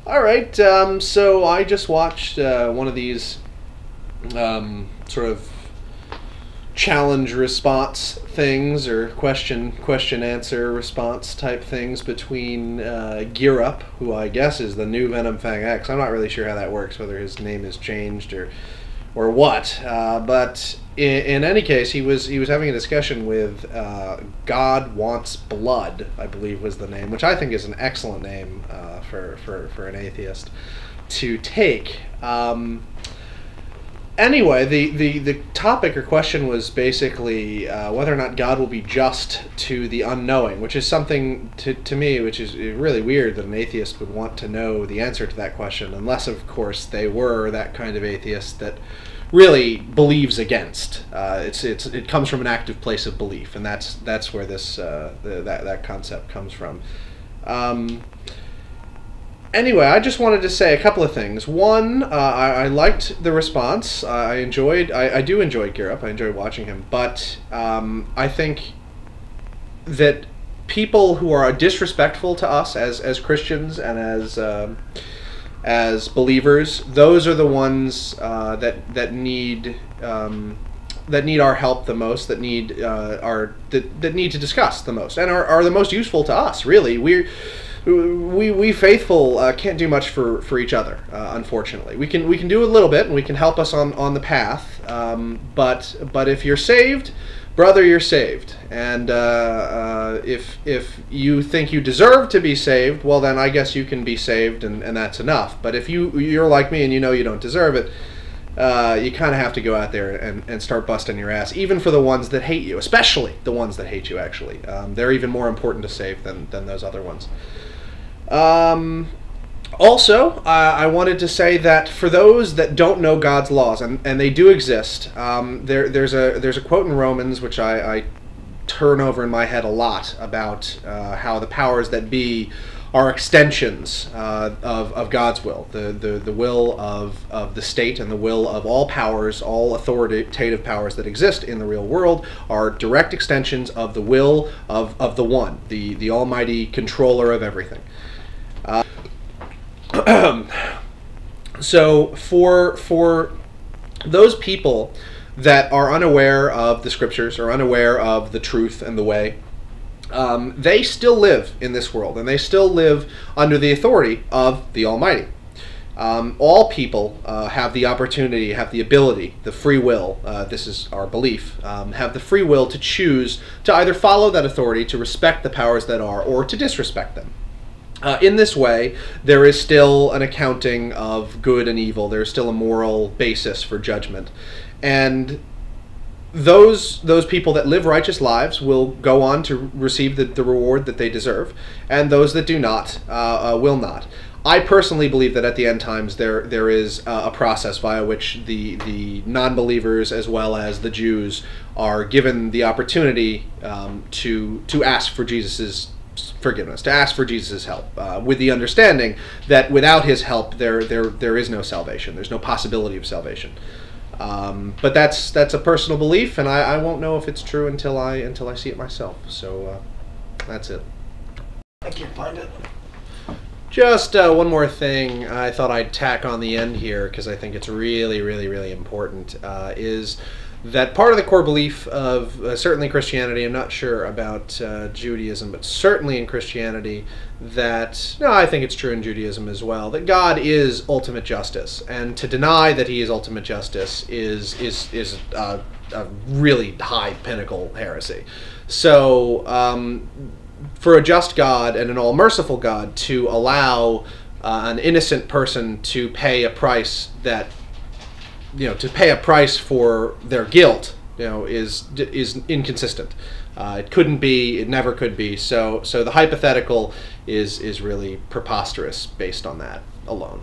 All right, so I just watched one of these sort of challenge response things, or question answer response type things between Gear Up, who I guess is the new Venom Fang X. I'm not really sure how that works, whether his name is changed or what. But in any case, he was having a discussion with God Wants Blood, I believe was the name, which I think is an excellent name for an atheist to take. Anyway, the topic or question was basically whether or not God will be just to the unknowing, which is something to me, which is really weird that an atheist would want to know the answer to that question, unless, of course, they were that kind of atheist that really believes against. It comes from an active place of belief, and that's where this that concept comes from. Anyway, I just wanted to say a couple of things. One, I liked the response. I do enjoy Gear Up. I enjoy watching him. But I think that people who are disrespectful to us as Christians and as believers, those are the ones that need our help the most, that need that need to discuss the most, and are the most useful to us. Really, we faithful can't do much for each other, unfortunately. We can do a little bit, and we can help us on the path. But if you're saved, brother, you're saved. And if you think you deserve to be saved, well, then I guess you can be saved, and that's enough. But if you're like me and you know you don't deserve it, you kind of have to go out there and start busting your ass, even for the ones that hate you, especially the ones that hate you, actually. They're even more important to save than those other ones. Also, I wanted to say that for those that don't know God's laws, and they do exist, there's a quote in Romans which I turn over in my head a lot about how the powers that be are extensions of God's will, the will of the state, and the will of all powers, all authoritative powers that exist in the real world are direct extensions of the will of the One, the Almighty controller of everything. So for those people that are unaware of the scriptures, or unaware of the truth and the way, they still live in this world, and they still live under the authority of the Almighty. All people have the opportunity, have the ability, the free will, this is our belief, have the free will to choose to either follow that authority, to respect the powers that are, or to disrespect them. In this way, there is still an accounting of good and evil. There is still a moral basis for judgment. And those people that live righteous lives will go on to receive the reward that they deserve, and those that do not will not. I personally believe that at the end times there is a process via which the non-believers as well as the Jews are given the opportunity to ask for Jesus's forgiveness, to ask for Jesus' help, with the understanding that without his help there is no salvation. There's no possibility of salvation. But that's a personal belief, and I won't know if it's true until I see it myself. So that's it. I can't find it. Just one more thing I thought I'd tack on the end here, because I think it's really, really, really important, is that part of the core belief of certainly Christianity, I'm not sure about Judaism, but certainly in Christianity, that, no, I think it's true in Judaism as well, that God is ultimate justice, and to deny that he is ultimate justice is a really high pinnacle heresy. So for a just God and an all-merciful God to allow an innocent person to pay a price for their guilt, is inconsistent. It couldn't be. It never could be. So the hypothetical is really preposterous based on that alone.